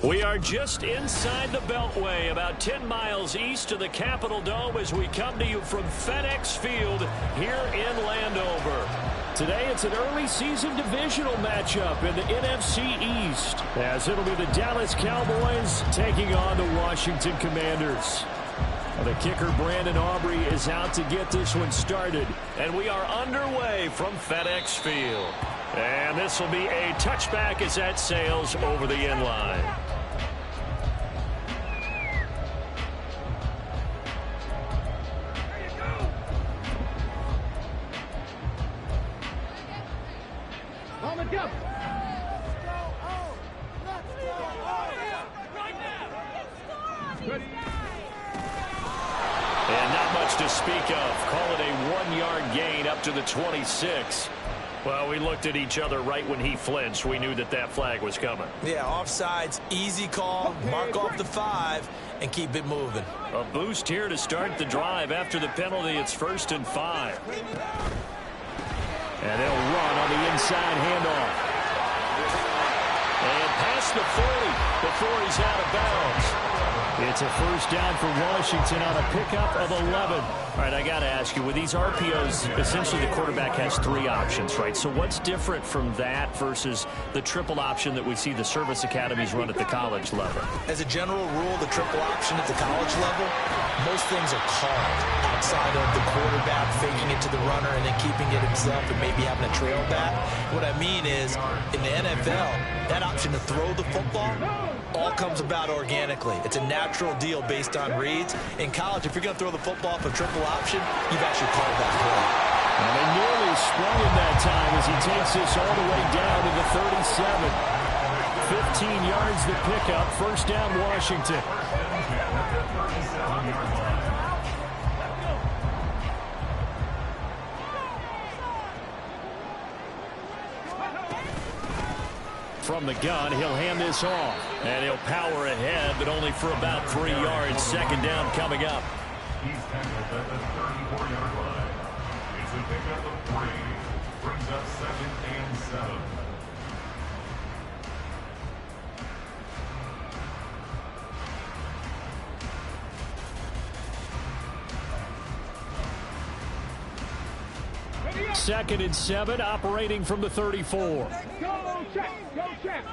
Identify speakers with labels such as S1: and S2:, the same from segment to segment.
S1: We are just inside the Beltway, about 10 miles east of the Capitol Dome as we come to you from FedEx Field here in Landover. Today it's an early season divisional matchup in the NFC East, as it'll be the Dallas Cowboys taking on the Washington Commanders. The kicker, Brandon Aubrey, is out to get this one started, and we are underway from FedEx Field. And this will be a touchback as that sails over the end line. And not much to speak of. Call it a 1-yard gain up to the 26. Well, we looked at each other right when he flinched. We knew that that flag was coming.
S2: Yeah, offsides, easy call, mark off the 5, and keep it moving.
S1: A boost here to start the drive. After the penalty, it's 1st and 5. And they'll run on the inside handoff. And past the 40 before he's out of bounds. It's a first down for Washington on a pickup of 11. All right, I got to ask you, with these RPOs, essentially the quarterback has 3 options, right? So what's different from that versus the triple option that we see the service academies run at the college level?
S2: As a general rule, the triple option at the college level, most things are called outside of the quarterback faking it to the runner and then keeping it himself and maybe having a trail back. What I mean is, in the NFL, that option to throw the football all comes about organically. It's a natural deal based on reads. In college, if you're going to throw the football for triple option, you've actually called that play.
S1: And they nearly sprung him that time as he takes this all the way down to the 37. 15 yards the pickup. First down, Washington. From the gun, he'll hand this off. And he'll power ahead, but only for about 3 yards. Second down coming up.
S3: He's tackled at the 34-yard line. It's a pickup of 3. Brings up 2nd and 7.
S1: Second and 7, operating from the 34.
S4: Go check, go check.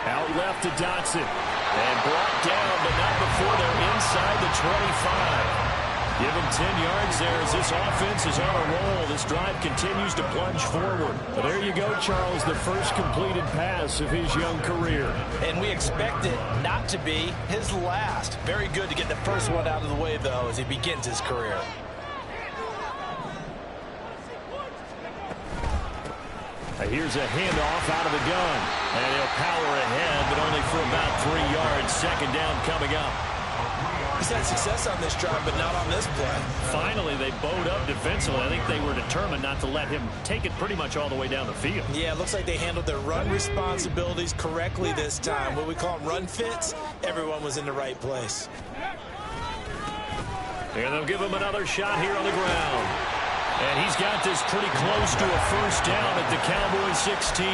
S1: Out left to Dotson. And brought down, but not before they're inside the 25. Give him 10 yards there as this offense is on a roll. This drive continues to plunge forward. But there you go, Charles, the first completed pass of his young career.
S2: And we expect it not to be his last. Very good to get the first one out of the way, though, as he begins his career.
S1: Here's a handoff out of the gun. And he'll power ahead, but only for about 3 yards. Second down coming up.
S2: He's had success on this drive, but not on this play.
S1: Finally, they bowed up defensively. I think they were determined not to let him take it pretty much all the way down the field.
S2: Yeah, it looks like they handled their run responsibilities correctly this time. What we call them run fits, everyone was in the right place.
S1: And they'll give him another shot here on the ground. And he's got this pretty close to a first down at the Cowboys 16.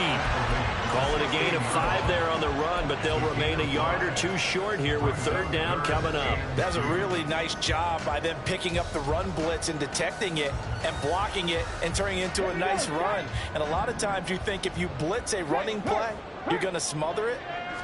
S1: Call it a gain of 5 there on the run, but they'll remain a yard or 2 short here with third down coming up.
S2: That's a really nice job by them picking up the run blitz and detecting it and blocking it and turning it into a nice run. And a lot of times you think if you blitz a running play, you're going to smother it.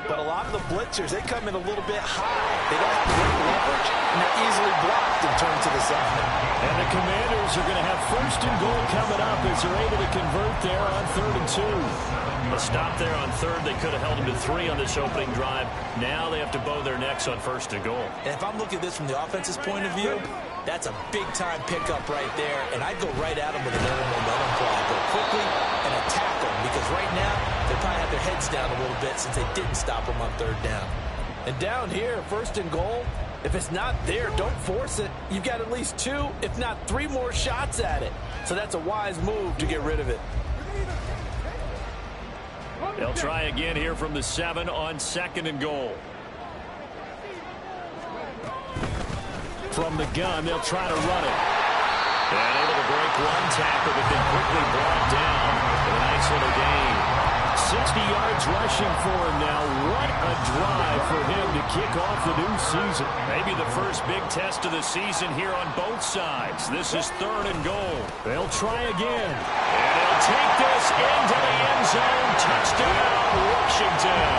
S2: But a lot of the blitzers, they come in a little bit high. They don't have great leverage, and they're easily blocked and turned to the side.
S1: And the Commanders are going to have first and goal coming up as they're able to convert there on 3rd and 2. A stop there on 3rd. They could have held them to 3 on this opening drive. Now they have to bow their necks on 1st and goal.
S2: And if I'm looking at this from the offense's point of view, that's a big-time pickup right there. And I'd go right at them with another momentum play. Go quickly and attack them, because right now they probably have their heads down a little bit since they didn't stop them on 3rd down. And down here, 1st and goal, If it's not there, don't force it. You've got at least 2, if not 3 more shots at it. So that's a wise move to get rid of it.
S1: They'll try again here from the 7 on 2nd and goal. From the gun, they'll try to run it. And able to break one tackle, but then quickly brought down. A nice little gain. 60 yards rushing for him now. What a drive for him to kick off the new season. Maybe the first big test of the season here on both sides. This is 3rd and goal. They'll try again. And he'll take this into the end zone. Touchdown, Washington.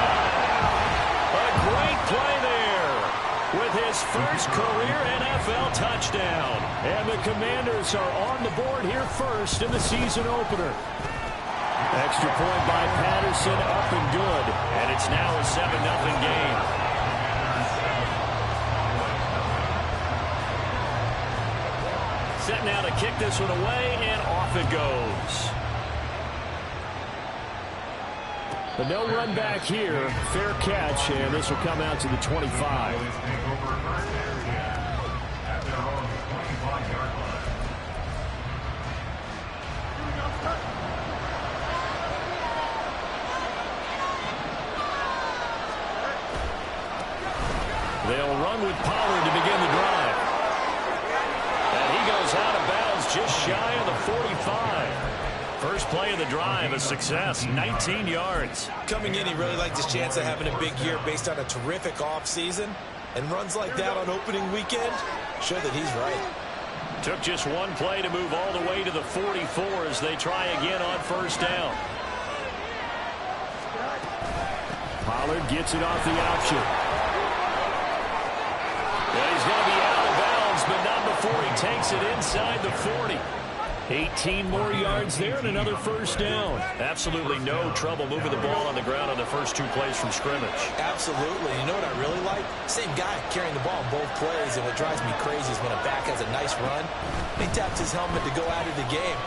S1: A great play there with his first career NFL touchdown. And the Commanders are on the board here first in the season opener. Extra point by Patterson, up and good. And it's now a 7-0 game. Set now to kick this one away, and off it goes. But no run back here. Fair catch, and this will come out to the 25. They'll run with Pollard to begin the drive. And he goes out of bounds just shy of the 45. First play of the drive, a success, 19 yards.
S2: Coming in, he really liked his chance of having a big year based on a terrific offseason. And runs like that on opening weekend show that he's right.
S1: Took just one play to move all the way to the 44 as they try again on first down. Pollard gets it off the option. Well, he's going to be out of bounds, but not before he takes it inside the 40. 18 more yards there and another first down. Absolutely no trouble moving the ball on the ground on the first 2 plays from scrimmage.
S2: Absolutely. You know what I really like? Same guy carrying the ball in both plays, and what drives me crazy is when a back has a nice run, he taps his helmet to go out of the game.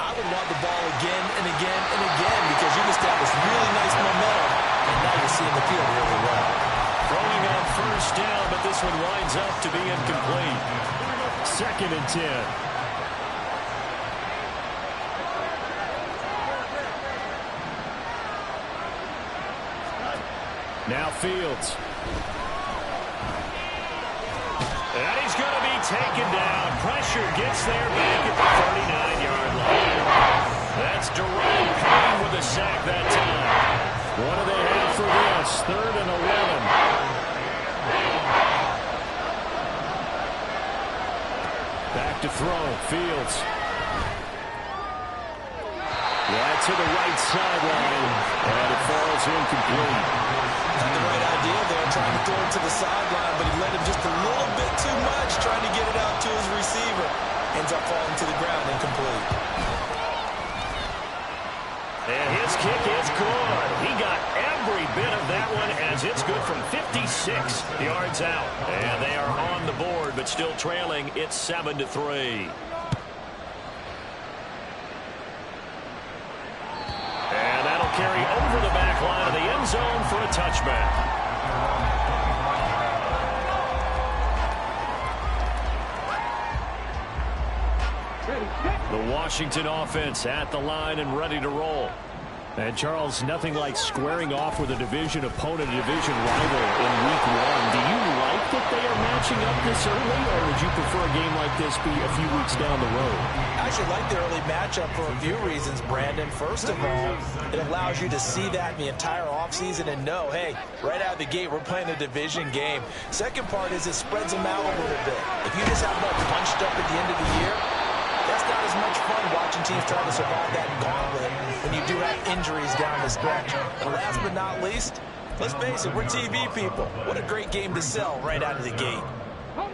S2: I would want the ball again and again and again because you establish really nice momentum, and now you're seeing the field really well.
S1: Throwing on first down, but this one winds up to be incomplete. 2nd and 10. Now Fields. And he's going to be taken down. Pressure gets there back at the 39-yard line. That's Deron Payne with a sack that time. What do they have for this? 3rd and 11. Back to throw. Fields. Right to the right sideline. And it falls incomplete.
S2: Had the right idea there, trying to throw it to the sideline, but he let him just a little bit too much, trying to get it out to his receiver. Ends up falling to the ground, incomplete.
S1: And his kick is good. He got every bit of that one as it's good from 56 yards out. And they are on the board, but still trailing. It's 7-3. And that'll carry over the back line of the end zone for a touchback. The Washington offense at the line and ready to roll. And, Charles, nothing like squaring off with a division opponent, a division rival in week 1. Do you like that they are matching up this early, or would you prefer a game like this be a few weeks down the road?
S2: I actually like the early matchup for a few reasons, Brandon. First of all, it allows you to see that in the entire offseason and know, hey, right out of the gate, we're playing a division game. Second part is it spreads them out a little bit. If you just have them all bunched up at the end of the year, that's not as much fun watching teams try to survive that gauntlet when you do have injuries down the stretch. And last but not least, let's face it, we're TV people. What a great game to sell right out of the gate.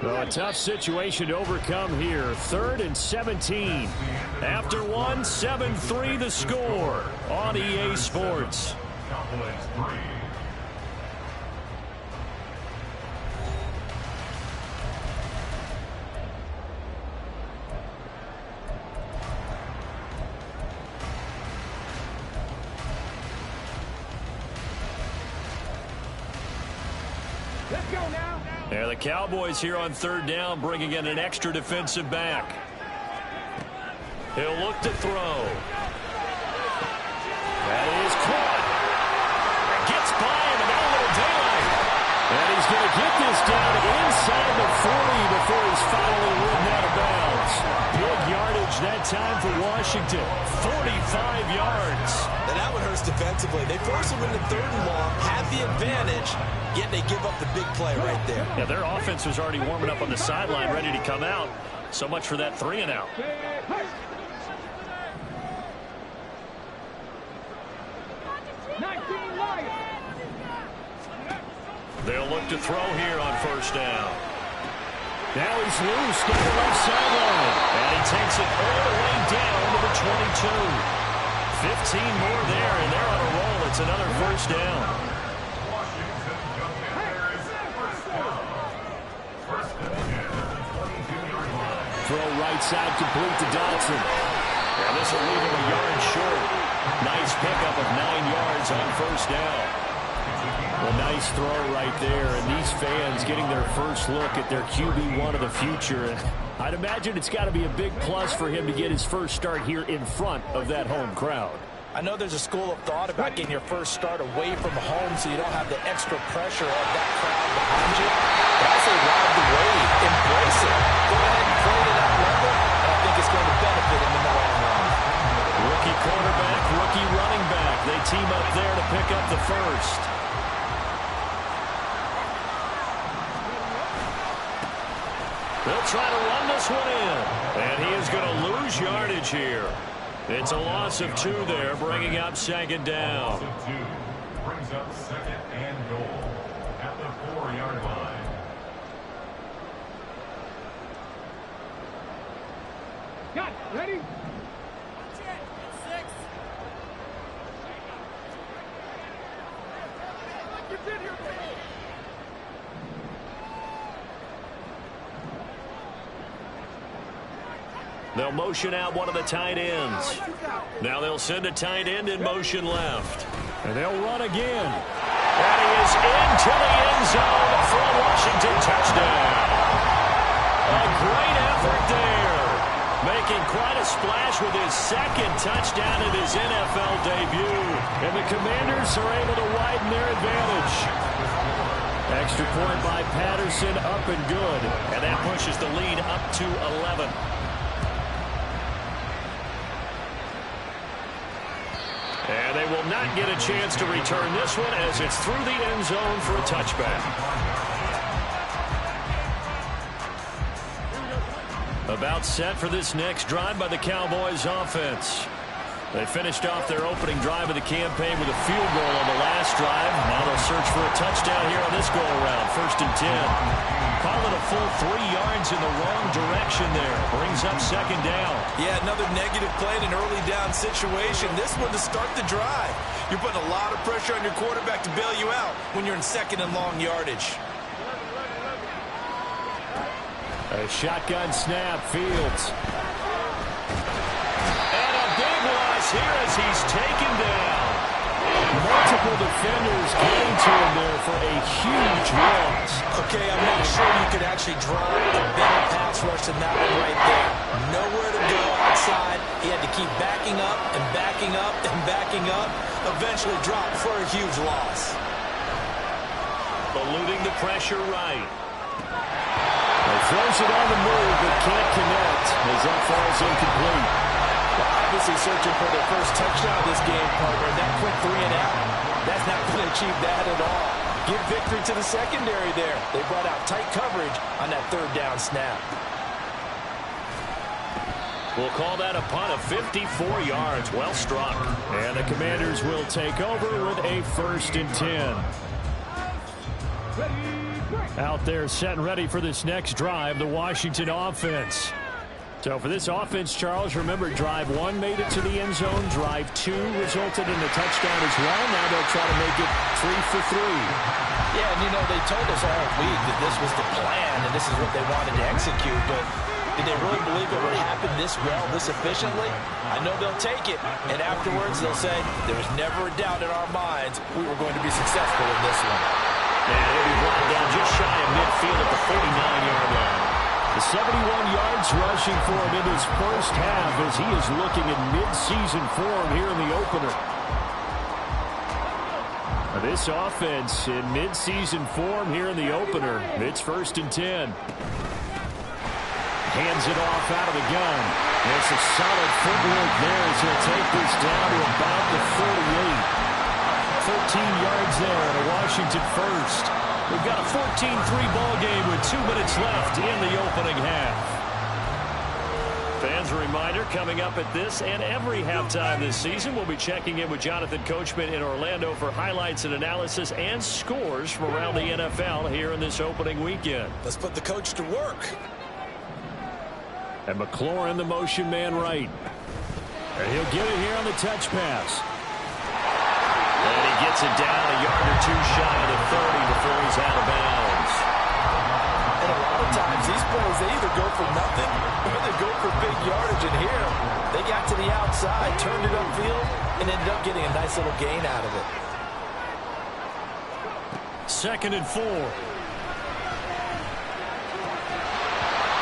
S1: Well, a tough situation to overcome here. 3rd and 17. After one, 7-3 the score on EA Sports.
S4: Let's go now.
S1: And the Cowboys here on third down bringing in an extra defensive back. He'll look to throw. That is caught. Gets by him and got a little daylight. And he's going to get this down inside the 40 before he's finally ridden out of bounds. Big yardage that time for Washington. 45 yards.
S2: And that one hurts defensively. They force him into third and long, have the advantage, yet they give up the big play right there.
S1: Yeah, their offense was already warming up on the sideline, ready to come out. So much for that 3 and out. They'll look to throw here on first down. Now he's loose down the left sideline. And he takes it all the way down to the 22. 15 more there, and they're on a roll. It's another first down. Throw right side complete to Dodson. And this will leave him a yard short. Nice pickup of 9 yards on first down. A nice throw right there, and these fans getting their first look at their QB1 of the future. And I'd imagine it's got to be a big plus for him to get his first start here in front of that home crowd.
S2: I know there's a school of thought about getting your first start away from home so you don't have the extra pressure of that crowd behind you. But I say ride the wave, embrace it. Go ahead and play to that level, and I think it's going to benefit him in the long run.
S1: Rookie quarterback, rookie running back. They team up there to pick up the first. They'll try to run this one in. And he is going to lose yardage here. It's a loss of 2 there, bringing up second down.
S3: Loss of 2 brings up second and goal at the 4-yard line.
S4: Got it. Ready?
S1: They'll motion out one of the tight ends. Now they'll send a tight end in motion left. And they'll run again. And he is into the end zone for a Washington touchdown. A great effort there. Making quite a splash with his second touchdown in his NFL debut. And the Commanders are able to widen their advantage. Extra point by Patterson, up and good. And that pushes the lead up to 11. And they will not get a chance to return this one as it's through the end zone for a touchback. About set for this next drive by the Cowboys offense. They finished off their opening drive of the campaign with a field goal on the last drive. Now they'll search for a touchdown here on this go-around. 1st and 10. Call it a full 3 yards in the wrong direction there. Brings up second down.
S2: Yeah, another negative play in an early down situation. This one to start the drive. You're putting a lot of pressure on your quarterback to bail you out when you're in second and long yardage.
S1: A shotgun snap, Fields. And a big loss here as he's taken down. Multiple defenders getting to him there for a huge loss.
S2: Okay, I'm not sure you could actually draw a better pass rush than that one right there. Nowhere to go outside. He had to keep backing up and backing up and backing up. Eventually dropped for a huge loss.
S1: Eluding the pressure right. He throws it on the move but can't connect as that falls incomplete.
S2: Obviously searching for their first touchdown of this game, partner. That quick 3 and out, that's not going to achieve that at all. Give victory to the secondary there. They brought out tight coverage on that 3rd down snap.
S1: We'll call that a punt of 54 yards. Well struck. And the Commanders will take over with a 1st and 10. Out there set and ready for this next drive, the Washington offense. So for this offense, Charles, remember drive 1 made it to the end zone. Drive 2 resulted in a touchdown as well. Now they'll try to make it 3 for 3.
S2: Yeah, and you know, they told us all week that this was the plan and this is what they wanted to execute. But did they really believe it would happen this well, this efficiently? I know they'll take it. And afterwards, they'll say, there was never a doubt in our minds we were going to be successful in this one.
S1: And he'll be brought down just shy of midfield at the 49-yard line. The 71 yards rushing for him in his first half as he is looking in mid-season form here in the opener. This offense in mid-season form here in the opener. It's 1st and 10. Hands it off out of the gun. There's a solid footwork there as he'll take this down to about the 48. 13 yards there at a Washington first. We've got a 14-3 ball game with 2 minutes left in the opening half. Fans, a reminder, coming up at this and every halftime this season, we'll be checking in with Jonathan Coachman in Orlando for highlights and analysis and scores from around the NFL here in this opening weekend.
S2: Let's put the coach to work.
S1: And McLaurin, the motion man right. And he'll get it here on the touch pass. And he gets it down a yard or 2 shy of the 30 before he's out of bounds.
S2: And a lot of times these plays, they either go for nothing or they go for big yardage. And here, they got to the outside, turned it upfield, and ended up getting a nice little gain out of it.
S1: 2nd and 4.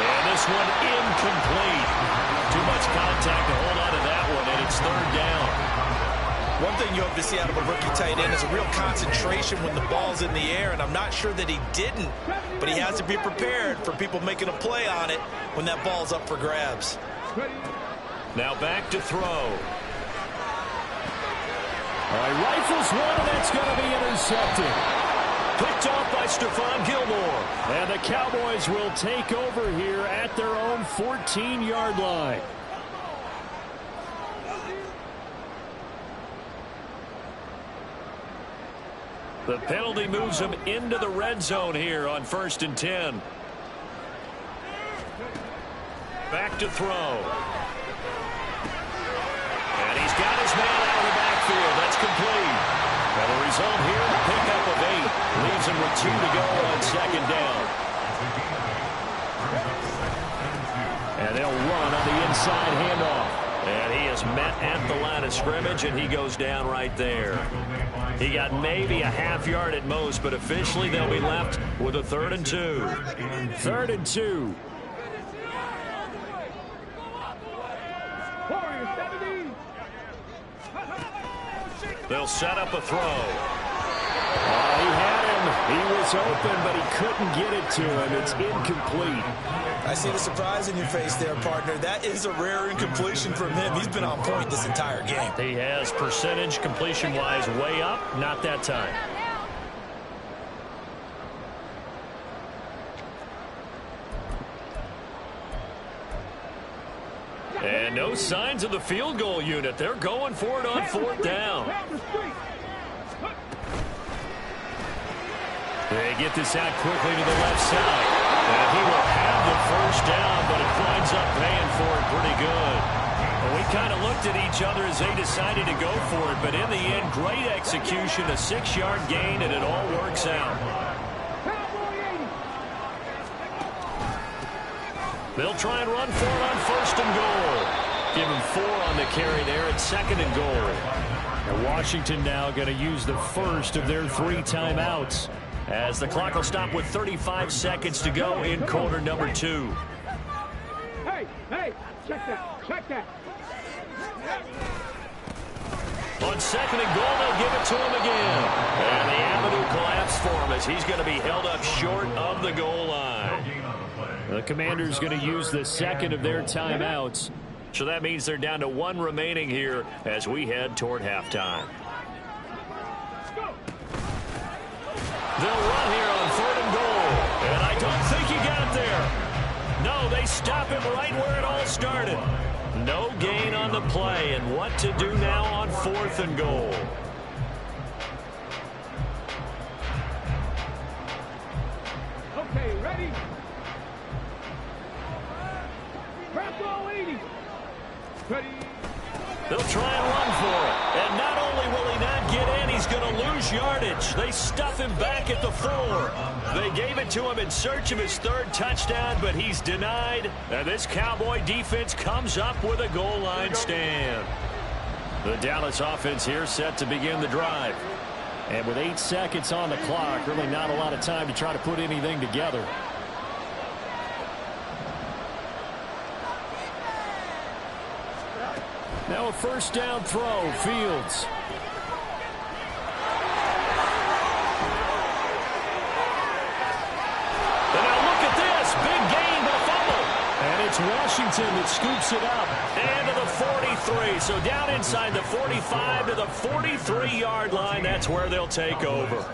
S1: And this one incomplete. Too much contact to hold on to that one, and it's 3rd down.
S2: One thing you hope to see out of a rookie tight end is a real concentration when the ball's in the air, and I'm not sure that he didn't, but he has to be prepared for people making a play on it when that ball's up for grabs.
S1: Now back to throw. All right, rifles one, and that's going to be intercepted. Picked off by Stephon Gilmore. And the Cowboys will take over here at their own 14-yard line. The penalty moves him into the red zone here on 1st and 10. Back to throw. And he's got his man out of the backfield. That's complete. And the result here, a pickup of 8. Leaves him with 2 to go on 2nd down. And they'll run on the inside handoff. And he is met at the line of scrimmage, and he goes down right there. He got maybe a half yard at most, but officially they'll be left with a 3rd and 2. 3rd and 2. They'll set up a throw. He had him. He was open, but he couldn't get it to him. It's incomplete.
S2: I see the surprise in your face there, partner. That is a rare incompletion from him. He's been on point this entire game.
S1: He has percentage completion-wise way up. Not that time. And no signs of the field goal unit. They're going for it on 4th down. They get this out quickly to the left side. And he will have the 1st down, but it winds up paying for it pretty good. Well, we kind of looked at each other as they decided to go for it, but in the end, great execution, a 6-yard gain, and it all works out. They'll try and run for it on 1st and goal. Give him 4 on the carry there at 2nd and goal. And Washington now going to use the first of their 3 timeouts, as the clock will stop with 35 seconds to go in quarter number 2.
S4: Hey, check that.
S1: On 2nd and goal, they'll give it to him again. And the avenue collapsed for him as he's going to be held up short of the goal line. The Commanders going to use the 2nd of their timeouts. So that means they're down to 1 remaining here as we head toward halftime. They'll run here on 3rd and goal. And I don't think he got there. No, they stop him right where it all started. No gain on the play, and what to do now on 4th and goal.
S4: Okay, ready? Press all 80. Ready?
S1: They'll try and run for it. And not only will he not get in, he's going to lose yardage. They stuff him back at the 4. They gave it to him in search of his 3rd touchdown, but he's denied. And this Cowboy defense comes up with a goal line stand. The Dallas offense here set to begin the drive. And with 8 seconds on the clock, really not a lot of time to try to put anything together. Now a first down throw, Fields. And now look at this, big gain, but a fumble. And it's Washington that scoops it up. And to the 43, so down inside the 45 to the 43-yard line. That's where they'll take over.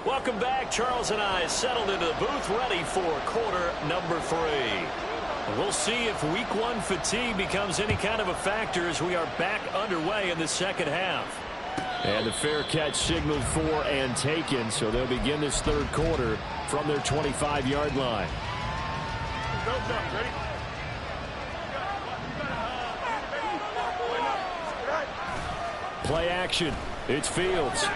S1: Welcome back. Charles and I settled into the booth, ready for quarter number 3. We'll see if week 1 fatigue becomes any kind of a factor as we are back underway in the second half. And the fair catch signaled for and taken, so they'll begin this third quarter from their 25-yard line. Play action. It's Fields.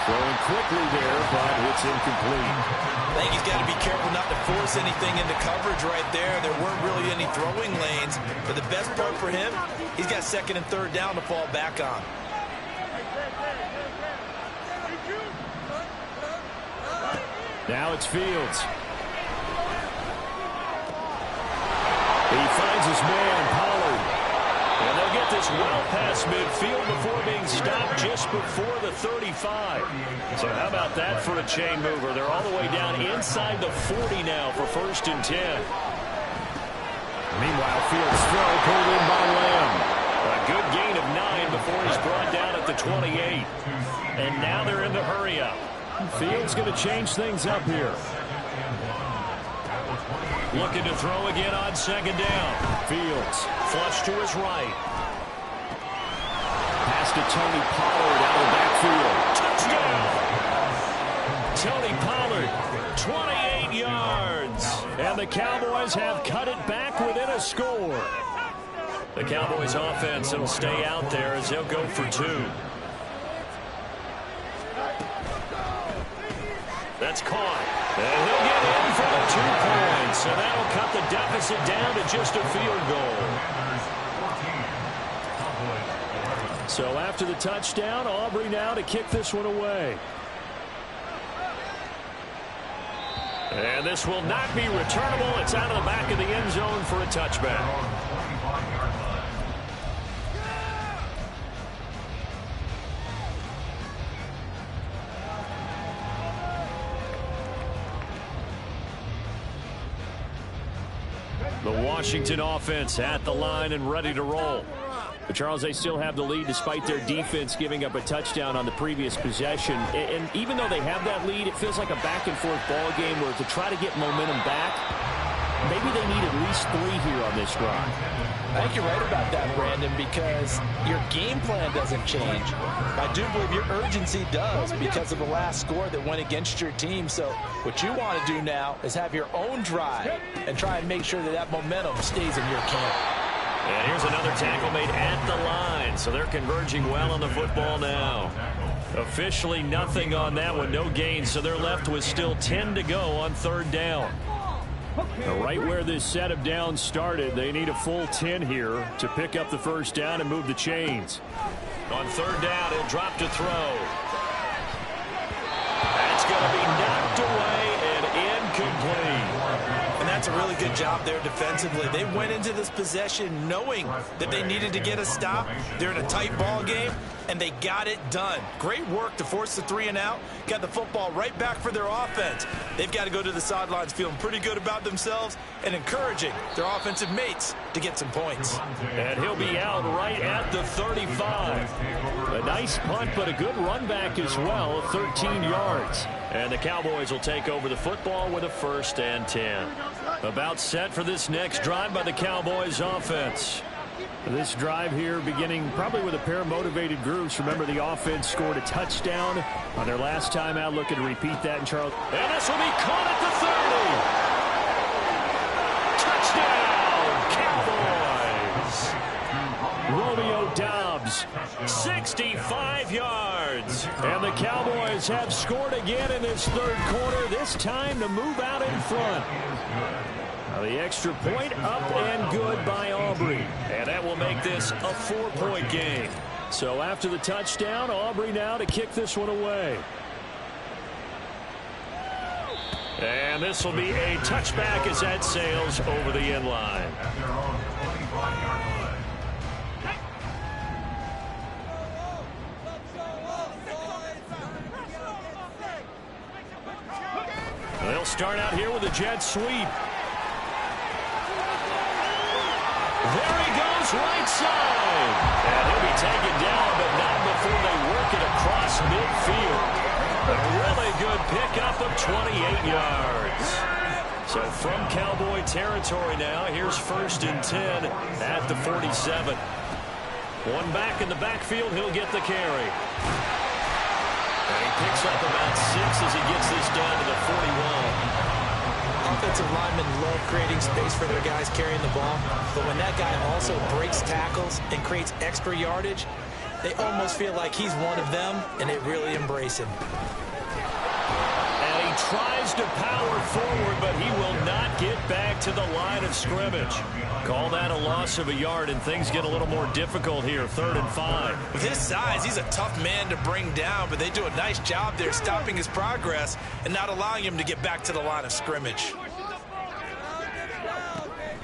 S1: Throwing quickly there, but it's incomplete.
S2: I think he's got to be careful not to force anything into coverage right there. There weren't really any throwing lanes, but the best part for him, he's got second and third down to fall back on.
S1: Now it's Fields. He finds his man, Pollard. And they'll get this well past midfield before being stopped just before the 35. So how about that for a chain mover? They're all the way down inside the 40 now for first and 10. Meanwhile, Fields' throw pulled in by Lamb. A good gain of 9 before he's brought down at the 28. And now they're in the hurry up. Fields going to change things up here. Looking to throw again on second down. Fields flush to his right. Pass to Tony Pollard out of the backfield. Touchdown! Tony Pollard, 28 yards. And the Cowboys have cut it back within a score. The Cowboys offense will stay out there as they'll go for 2. That's caught. And he'll get in for the 2 points. So that'll cut the deficit down to just a field goal. So after the touchdown, Aubrey now to kick this one away. And this will not be returnable. It's out of the back of the end zone for a touchback. The Washington offense at the line and ready to roll. But Charles, they still have the lead despite their defense giving up a touchdown on the previous possession. And even though they have that lead, it feels like a back-and-forth ball game where to try to get momentum back, maybe they need at least 3 here on this drive.
S2: I think you're right about that, Brandon, because your game plan doesn't change. I do believe your urgency does because of the last score that went against your team. So what you want to do now is have your own drive and try and make sure that that momentum stays in your camp.
S1: And here's another tackle made at the line. So they're converging well on the football now. Officially nothing on that one, no gain. So they're left with still 10 to go on third down. Right where this set of downs started, they need a full 10 here to pick up the first down and move the chains. On third down, he'll drop to throw. That's going to be knocked away and incomplete.
S2: And that's a really good job there defensively. They went into this possession knowing that they needed to get a stop. They're in a tight ball game, and they got it done. Great work to force the 3 and out. Got the football right back for their offense. They've got to go to the sidelines feeling pretty good about themselves and encouraging their offensive mates to get some points.
S1: And he'll be out right at the 35. A nice punt, but a good run back as well, 13 yards. And the Cowboys will take over the football with a first and 10. About set for this next drive by the Cowboys offense. This drive here beginning probably with a pair of motivated groups. Remember, the offense scored a touchdown on their last time out. Looking to repeat that in Charles. And this will be caught at the 30. Touchdown, Cowboys. Romeo Doubs, 65 yards. And the Cowboys have scored again in this third quarter, this time to move out in front. Now the extra point up and good by Aubrey. And that will make this a 4-point game. So after the touchdown, Aubrey now to kick this one away. And this will be a touchback as that sails over the end line. They'll start out here with a jet sweep. There he goes, right side. And he'll be taken down, but not before they work it across midfield. A really good pickup of 28 yards. So from Cowboy territory now, here's 1st and 10 at the 47. One back in the backfield, he'll get the carry. And he picks up about 6 as he gets this down to the 41.
S2: Offensive linemen love creating space for their guys carrying the ball, but when that guy also breaks tackles and creates extra yardage, they almost feel like he's one of them, and they really embrace him.
S1: And he tries to power forward, but he will not get back to the line of scrimmage. Call that a loss of a yard, and things get a little more difficult here, 3rd and 5.
S2: With his size, he's a tough man to bring down, but they do a nice job there stopping his progress and not allowing him to get back to the line of scrimmage.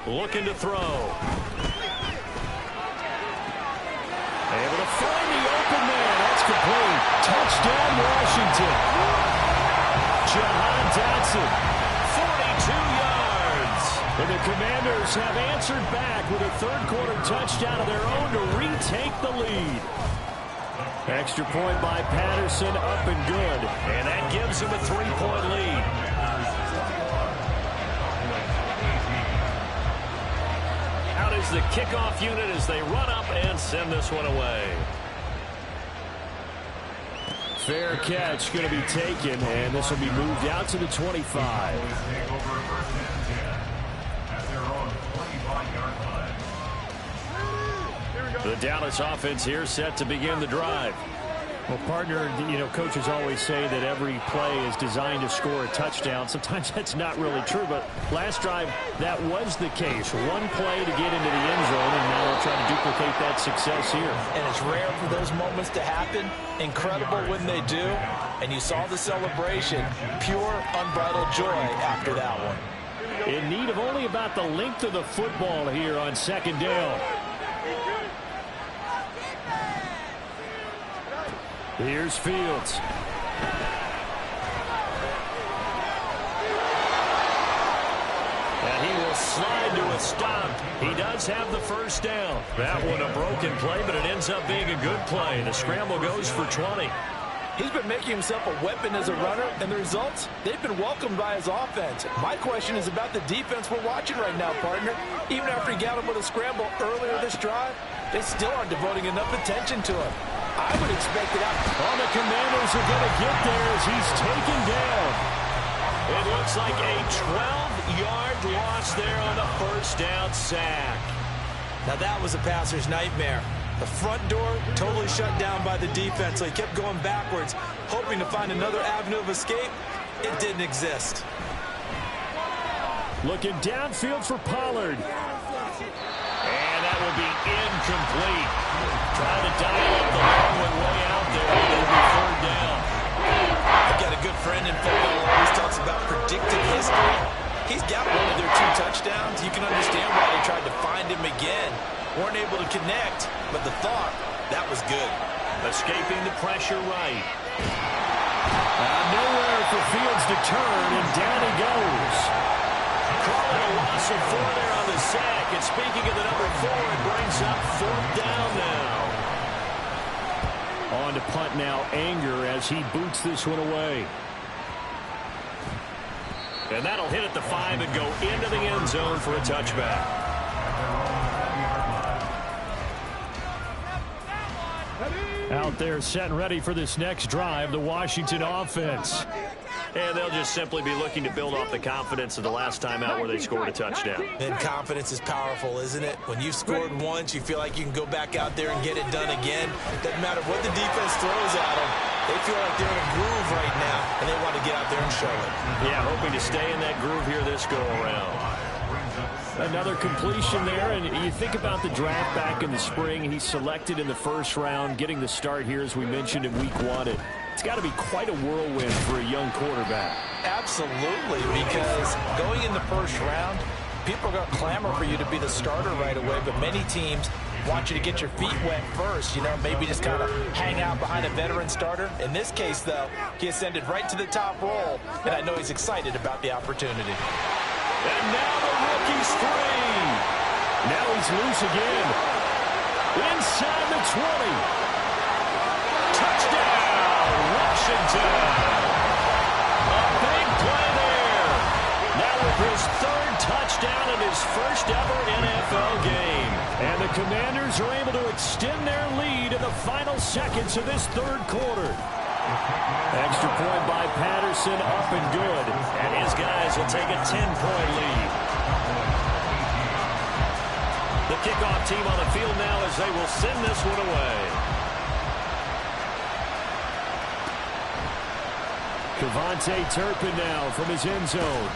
S1: Looking to throw. Able to find the open man. That's complete. Touchdown, Washington. Jahan Dotson, 42 yards. And the Commanders have answered back with a third-quarter touchdown of their own to retake the lead. Extra point by Patterson, up and good. And that gives them a 3-point lead. Out is the kickoff unit as they run up and send this one away. Fair catch going to be taken, and this will be moved out to the 25. The Dallas offense here set to begin the drive. Well, partner, you know, coaches always say that every play is designed to score a touchdown. Sometimes that's not really true, but last drive, that was the case. One play to get into the end zone, and now they'll try to duplicate that success here.
S2: And it's rare for those moments to happen. Incredible when they do. And you saw the celebration. Pure, unbridled joy after that one.
S1: In need of only about the length of the football here on 2nd down. Here's Fields. And he will slide to a stop. He does have the first down. That one a broken play, but it ends up being a good play. The scramble goes for 20.
S2: He's been making himself a weapon as a runner, and the results, they've been welcomed by his offense. My question is about the defense we're watching right now, partner. Even after he got him with a scramble earlier this drive, they still aren't devoting enough attention to him. I would expect it out.
S1: Oh, the Commanders are going to get there as he's taken down. It looks like a 12-yard loss there on the first down sack.
S2: Now that was a passer's nightmare. The front door totally shut down by the defense, so he kept going backwards, hoping to find another avenue of escape. It didn't exist.
S1: Looking downfield for Pollard. And that will be incomplete. Trying to dial up the long one way out there. It'll be 3rd down.
S2: I've got a good friend in football who always talks about predictive history. He's got one of their 2 touchdowns. You can understand why they tried to find him again. Weren't able to connect, but the thought, that was good.
S1: Escaping the pressure right. Nowhere for Fields to turn, and down he goes. Calling a loss of 4 there on the sack. And speaking of the number 4, it brings up 4th down now. On to punt now, Anger as he boots this one away. And that'll hit at the 5 and go into the end zone for a touchback. Out there set and ready for this next drive, the Washington offense.
S5: And they'll just simply be looking to build off the confidence of the last time out where they scored a touchdown.
S2: And confidence is powerful, isn't it? When you've scored once, you feel like you can go back out there and get it done again. Doesn't matter what the defense throws at them. They feel like they're in a groove right now, and they want to get out there and show it.
S5: Yeah, hoping to stay in that groove here this go-around.
S1: Another completion there, and you think about the draft back in the spring. He's selected in the first round, getting the start here, as we mentioned, in week 1. It's got to be quite a whirlwind for a young quarterback.
S2: Absolutely, because going in the first round, people are going to clamor for you to be the starter right away, but many teams want you to get your feet wet first, maybe just kind of hang out behind a veteran starter. In this case, though, he ascended right to the top role, and I know he's excited about the opportunity.
S1: And now the rookie's free. Now he's loose again. Inside the 20. Touchdown, Washington. A big play there. Now with his third touchdown in his first ever NFL game. And the Commanders are able to extend their lead in the final seconds of this third quarter. Extra point by Patterson, up and good.
S5: And his guys will take a 10-point lead. The kickoff team on the field now as they will send this one away.
S1: Kevontae Turpin now from his end zone.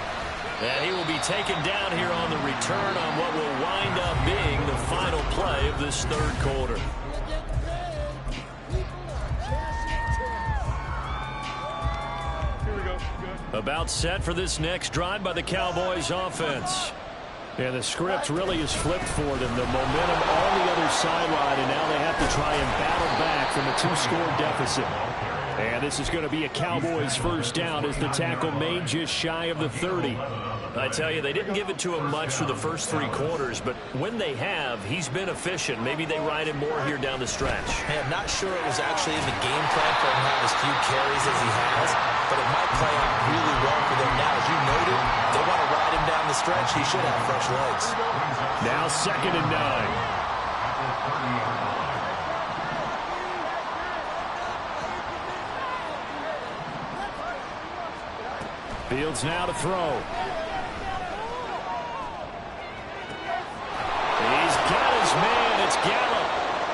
S5: And he will be taken down here on the return on what will wind up being the final play of this third quarter. About set for this next drive by the Cowboys offense.
S1: And the script really is flipped for them. The momentum on the other sideline, and now they have to try and battle back from a 2-score deficit. And this is going to be a Cowboys first down as the tackle made just shy of the 30.
S5: I tell you, they didn't give it to him much for the first 3 quarters, but when they have, he's been efficient. Maybe they ride him more here down the stretch.
S2: Hey, I'm not sure it was actually in the game plan for him to have as few carries as he has, but it might play out really well for them now. As you noted, they want to ride him down the stretch. He should have fresh legs.
S1: Now 2nd and 9. Fields now to throw. He's got his man. It's Gallup.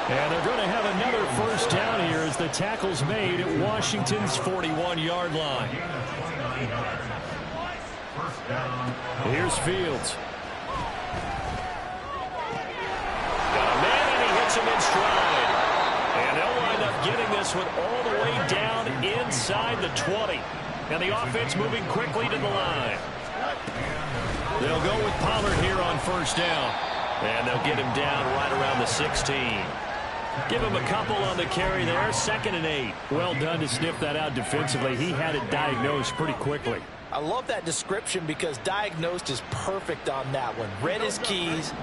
S1: And they're going to have another first down here as the tackle's made at Washington's 41-yard line. Here's Fields.
S5: Got a man, and he hits him in stride. And they'll wind up getting this one all the way down inside the 20. And the offense moving quickly to the line. They'll go with Pollard here on first down. And they'll get him down right around the 16. Give him a couple on the carry there. 2nd and 8.
S1: Well done to sniff that out defensively. He had it diagnosed pretty quickly.
S2: I love that description because diagnosed is perfect on that one. Read his keys,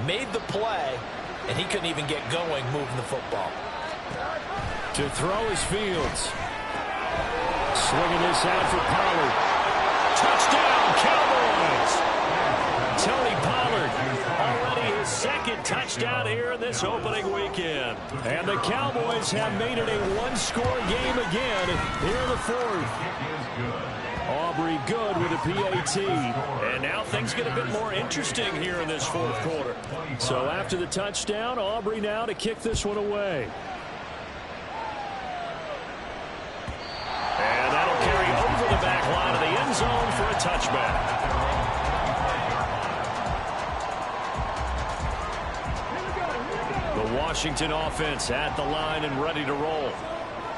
S2: made the play, and he couldn't even get going moving the football.
S1: To throw is Fields. Swinging this out for Pollard. Touchdown, Cowboys! Tony Pollard, already his 2nd touchdown here in this opening weekend. And the Cowboys have made it a 1-score game again here in the 4th. Aubrey good with a PAT.
S5: And now things get a bit more interesting here in this 4th quarter.
S1: So after the touchdown, Aubrey now to kick this one away.
S5: And that'll carry over the back line of the end zone for a touchback. The Washington offense at the line and ready to roll.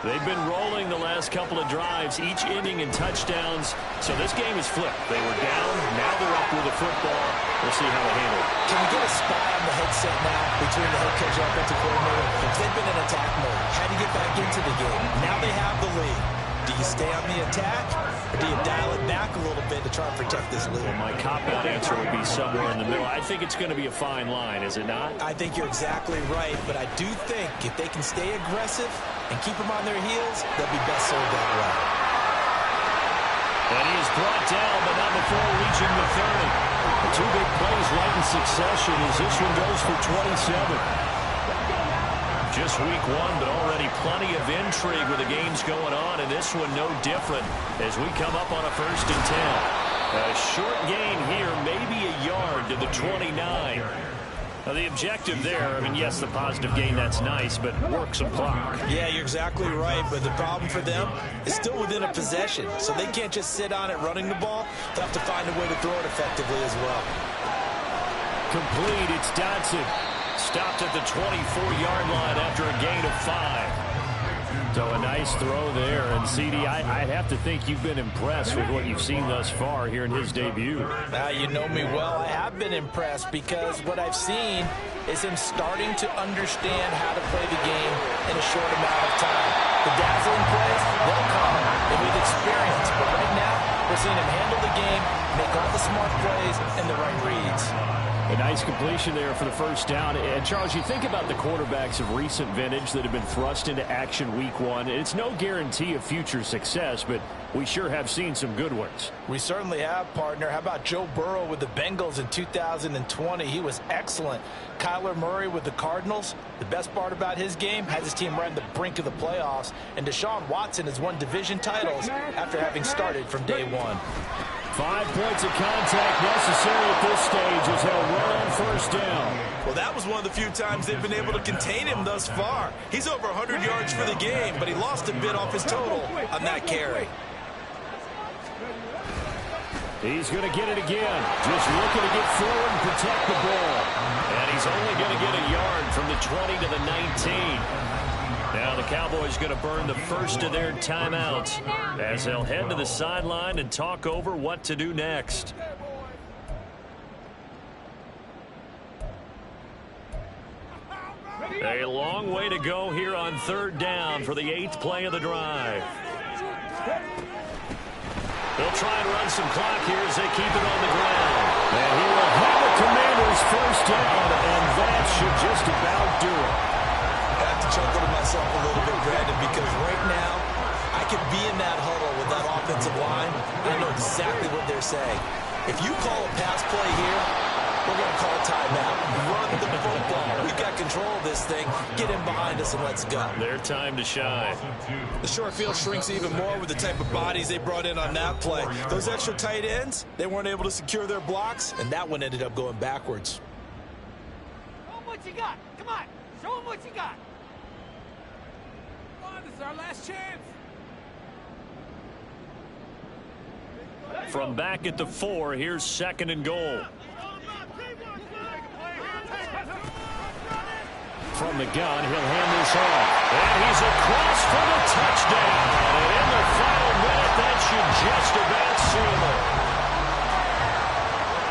S5: They've been rolling the last couple of drives, each inning in touchdowns. So this game is flipped. They were down, now they're up with the football. We'll see how they handle it.
S2: Can we get a spy on the headset now between the head coach and offensive coordinator? Because they've been in attack mode. Had to get back into the game. Now they have the lead. Do you stay on the attack, or do you dial it back a little bit to try and protect this lead?
S5: Well, my cop-out answer would be somewhere in the middle. I think it's going to be a fine line, is it not?
S2: I think you're exactly right, but I do think if they can stay aggressive and keep them on their heels, they'll be best served that way.
S1: And he is brought down, but not before reaching the 30. The 2 big plays right in succession as this one goes for 27. Just week one, but already plenty of intrigue with the games going on, and this one no different as we come up on a 1st and 10. A short gain here, maybe a yard to the 29. Now the objective there, I mean, yes, the positive gain, that's nice, but work some clock.
S2: Yeah, you're exactly right, but the problem for them is still within a possession, so they can't just sit on it running the ball. They'll have to find a way to throw it effectively as well.
S1: Complete, it's Dodson. Stopped at the 24-yard line after a gain of 5. So a nice throw there. And, CD, I'd have to think you've been impressed with what you've seen thus far here in his debut.
S2: Now, you know me well. I have been impressed because what I've seen is him starting to understand how to play the game in a short amount of time. The dazzling plays, they'll come and with experience. But right now, we're seeing him handle the game, make all the smart plays and the right reads.
S1: A nice completion there for the 1st down. And, Charles, you think about the quarterbacks of recent vintage that have been thrust into action week one. It's no guarantee of future success, but we sure have seen some good ones.
S2: We certainly have, partner. How about Joe Burrow with the Bengals in 2020? He was excellent. Kyler Murray with the Cardinals. The best part about his game, has his team right on the brink of the playoffs. And Deshaun Watson has won division titles after having started from day one.
S1: 5 points of contact necessary at this stage as he'll run on 1st down.
S2: Well, that was one of the few times they've been able to contain him thus far. He's over 100 yards for the game, but he lost a bit off his total on that carry.
S1: He's going to get it again. Just looking to get forward and protect the ball. And he's only going to get a yard from the 20 to the 19. Now the Cowboys going to burn the 1st of their timeouts as they'll head to the sideline and talk over what to do next. A long way to go here on 3rd down for the 8th play of the drive. They'll try and run some clock here as they keep it on the ground. And he will have the Commanders' 1st down, and that should just about do it.
S2: I have to chuckle to myself a little bit, Brandon, because right now I could be in that huddle with that offensive line. I know exactly what they're saying. If you call a pass play here, we're going to call timeout. Run the football. We've got control of this thing. Get in behind us and let's go.
S1: Their time to shine.
S2: The short field shrinks even more with the type of bodies they brought in on that play. Those extra tight ends, they weren't able to secure their blocks, and that one ended up going backwards.
S6: Show them what you got. Come on. Show them what you got. Come on, this is our last chance.
S1: From back at the 4, here's 2nd and goal. From the gun, he'll hand this off. And he's across for the touchdown. And in the final minute, that should just about seal it.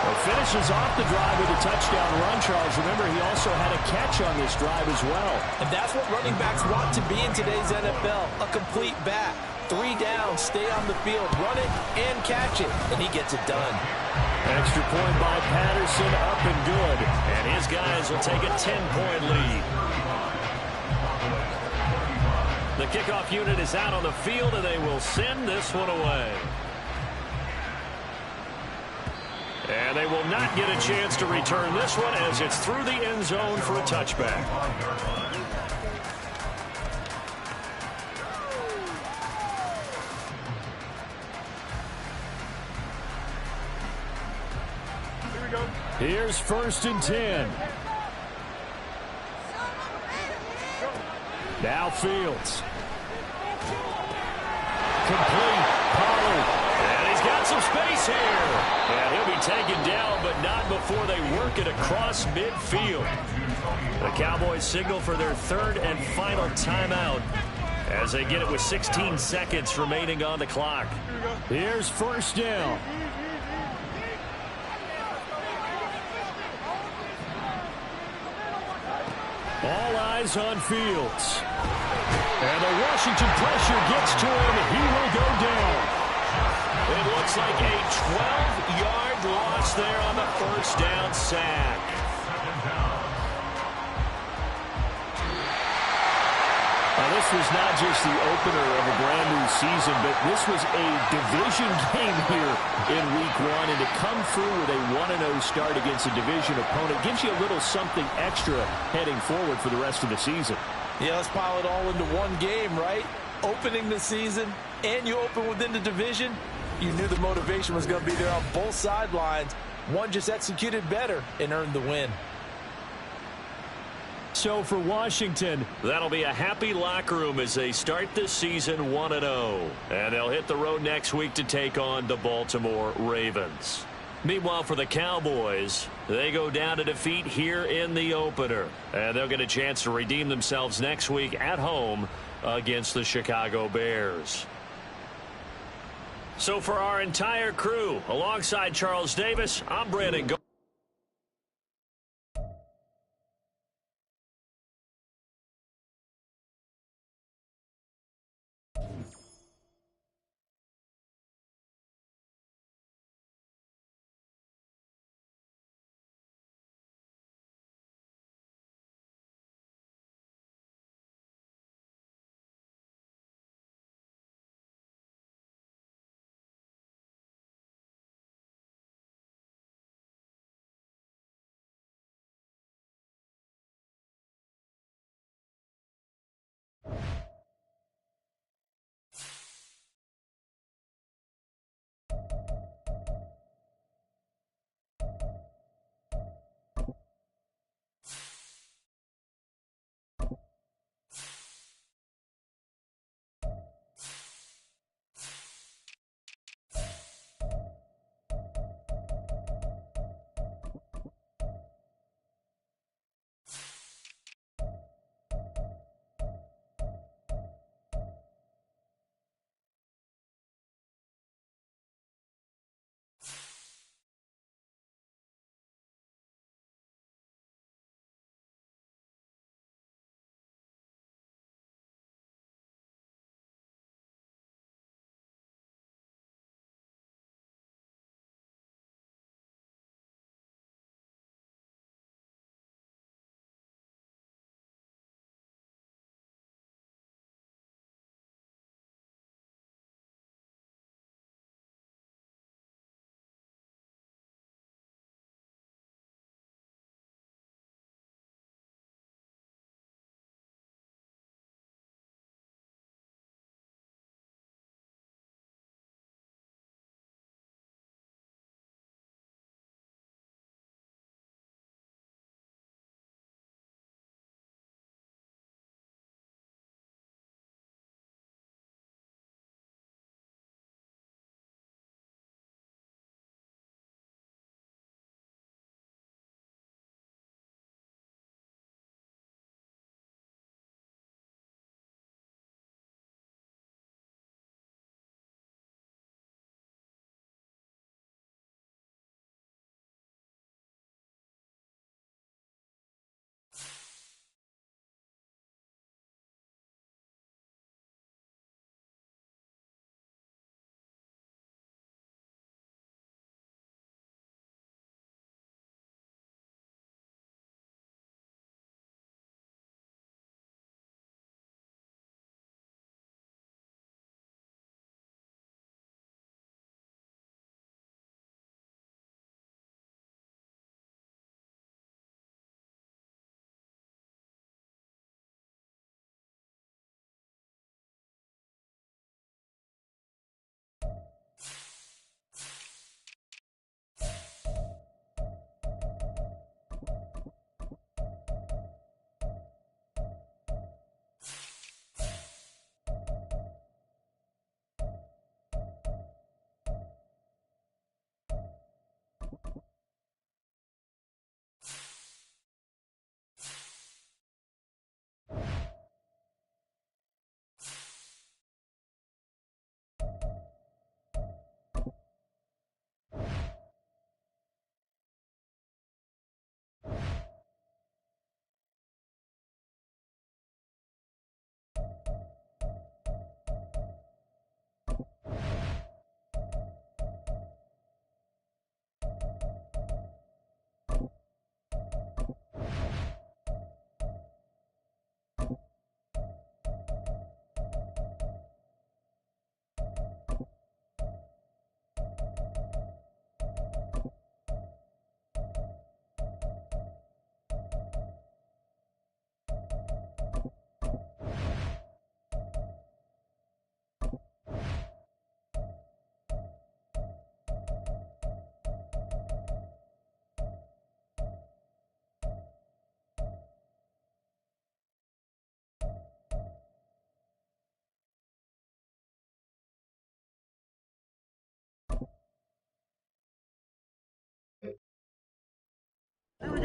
S1: Well, finishes off the drive with a touchdown run, Charles. Remember, he also had a catch on this drive as well.
S2: And that's what running backs want to be in today's NFL, a complete back. 3 down, stay on the field, run it, and catch it. And he gets it done.
S1: Extra point by Patterson, up and good. And his guys will take a 10-point lead. The kickoff unit is out on the field, and they will send this one away. And they will not get a chance to return this one as it's through the end zone for a touchback. Here's 1st and 10. Now Fields. Complete. Pollard. And he's got some space here. And he'll be taken down, but not before they work it across midfield. The Cowboys signal for their 3rd and final timeout as they get it with 16 seconds remaining on the clock. Here's 1st down. All eyes on Fields. And the Washington pressure gets to him. He will go down. It looks like a 12-yard loss there on the 1st down sack. Now, this was not just the opener of a brand new season, but this was a division game here in week 1. And to come through with a 1-0 start against a division opponent gives you a little something extra heading forward for the rest of the season.
S2: Yeah, let's pile it all into one game, right? Opening the season, and you open within the division. You knew the motivation was going to be there on both sidelines. One just executed better and earned the win.
S1: So for Washington, that'll be a happy locker room as they start this season 1-0. And they'll hit the road next week to take on the Baltimore Ravens. Meanwhile, for the Cowboys, they go down to defeat here in the opener. And they'll get a chance to redeem themselves next week at home against the Chicago Bears. So for our entire crew, alongside Charles Davis, I'm Brandon.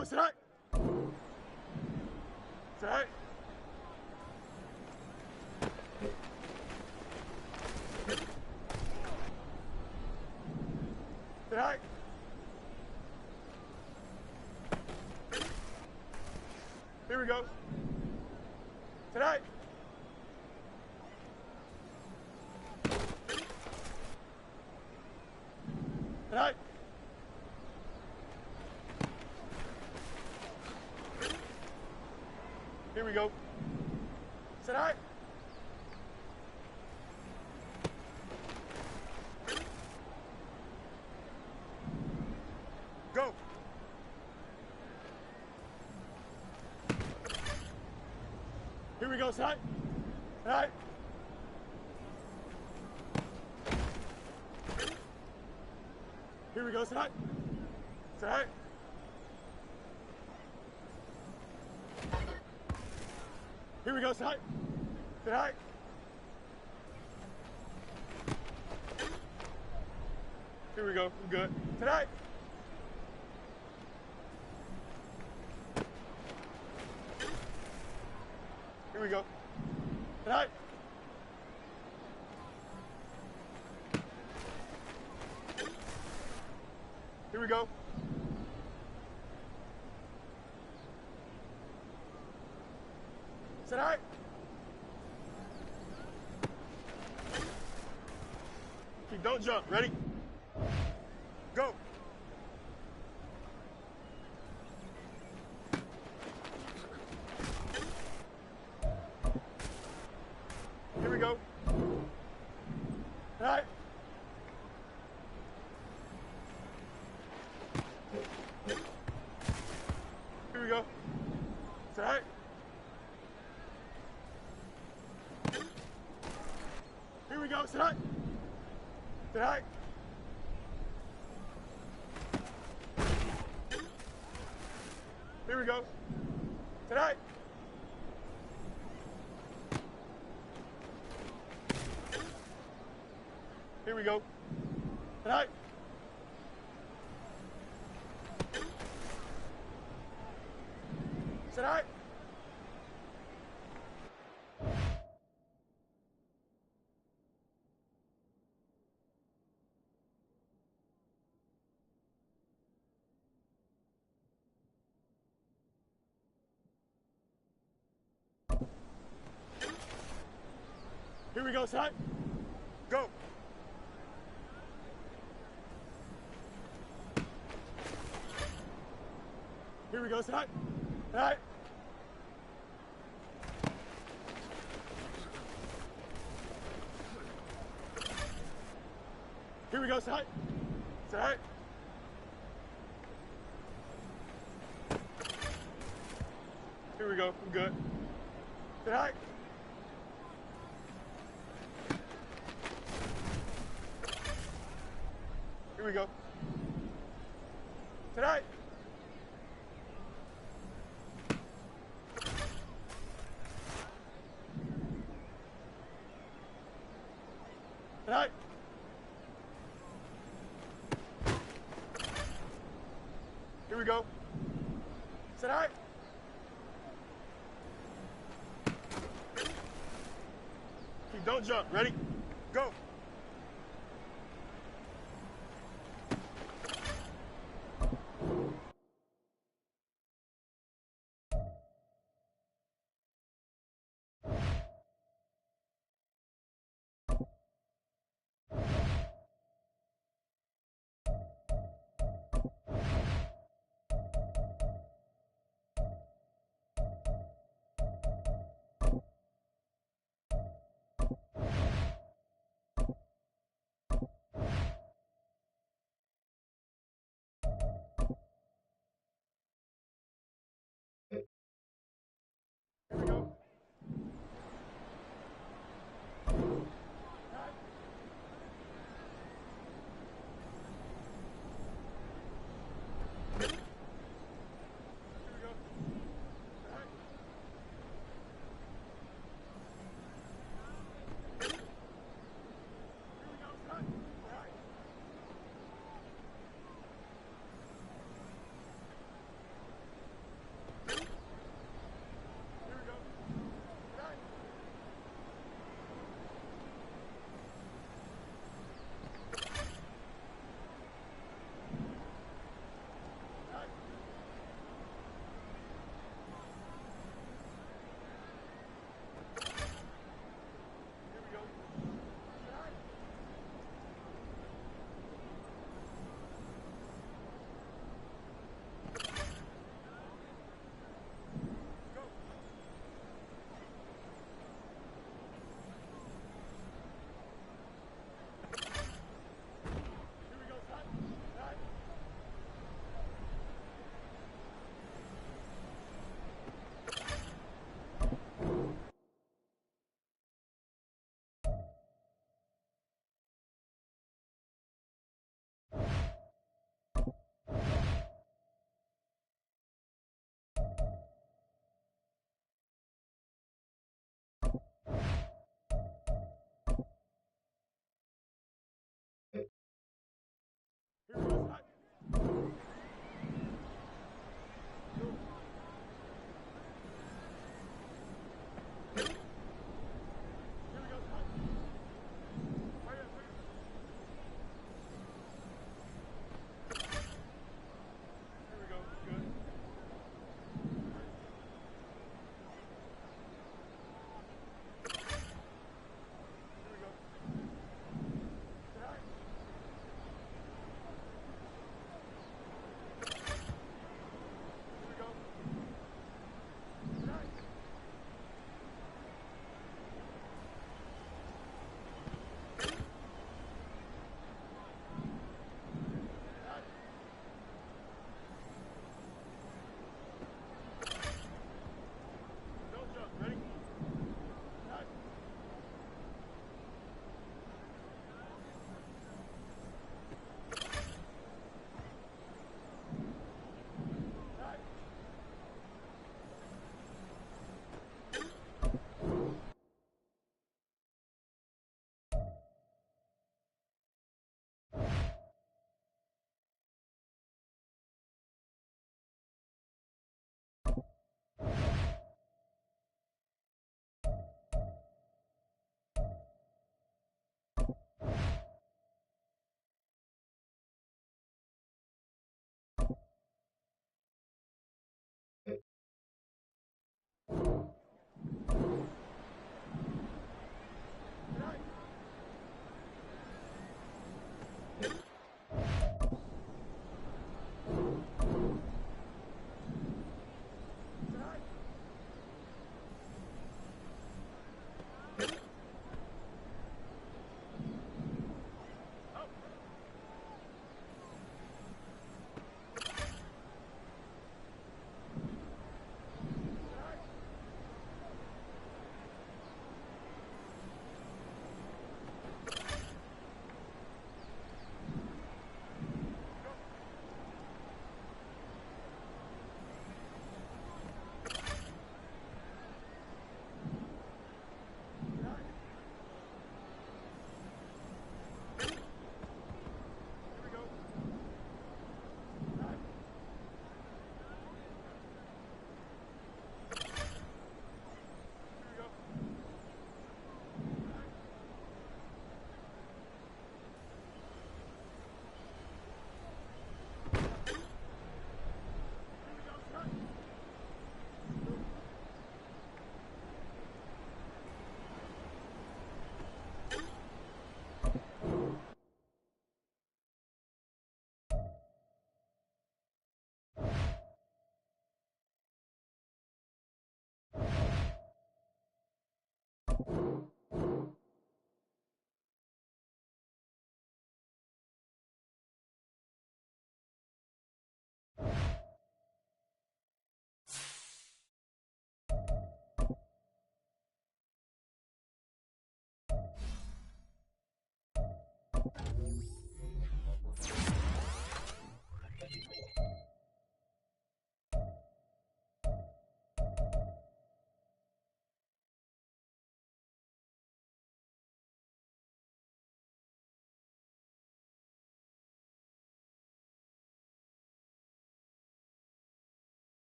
S7: go. Sit high. Sit high. Sit high. Here we go. Sit high. Sit high. Here we go. Sit high. Go. Here we go. Sit high. Sit high. Here we go. Sit high. Sit high. Here we go. Sit high. Sit high. Here we go. I'm good. Sit high. Here we go. Sit high. Here we go. Sit high. Okay, don't jump. Ready? Go. Here we go. Sit high. Here we go. Sit high. Here we go. Sit high. Sit high. Here we go. Sit high. Here we go. Sit high. Sit high. Here we go. Sit high. Go. Here we go. Sit high. Sit high. Here we go. Sit high. Sit high. Here we go. I'm good. Sit high. Here we go. Sit high. Sit high. Here we go. Sit high. Okay, don't jump. Ready? Go.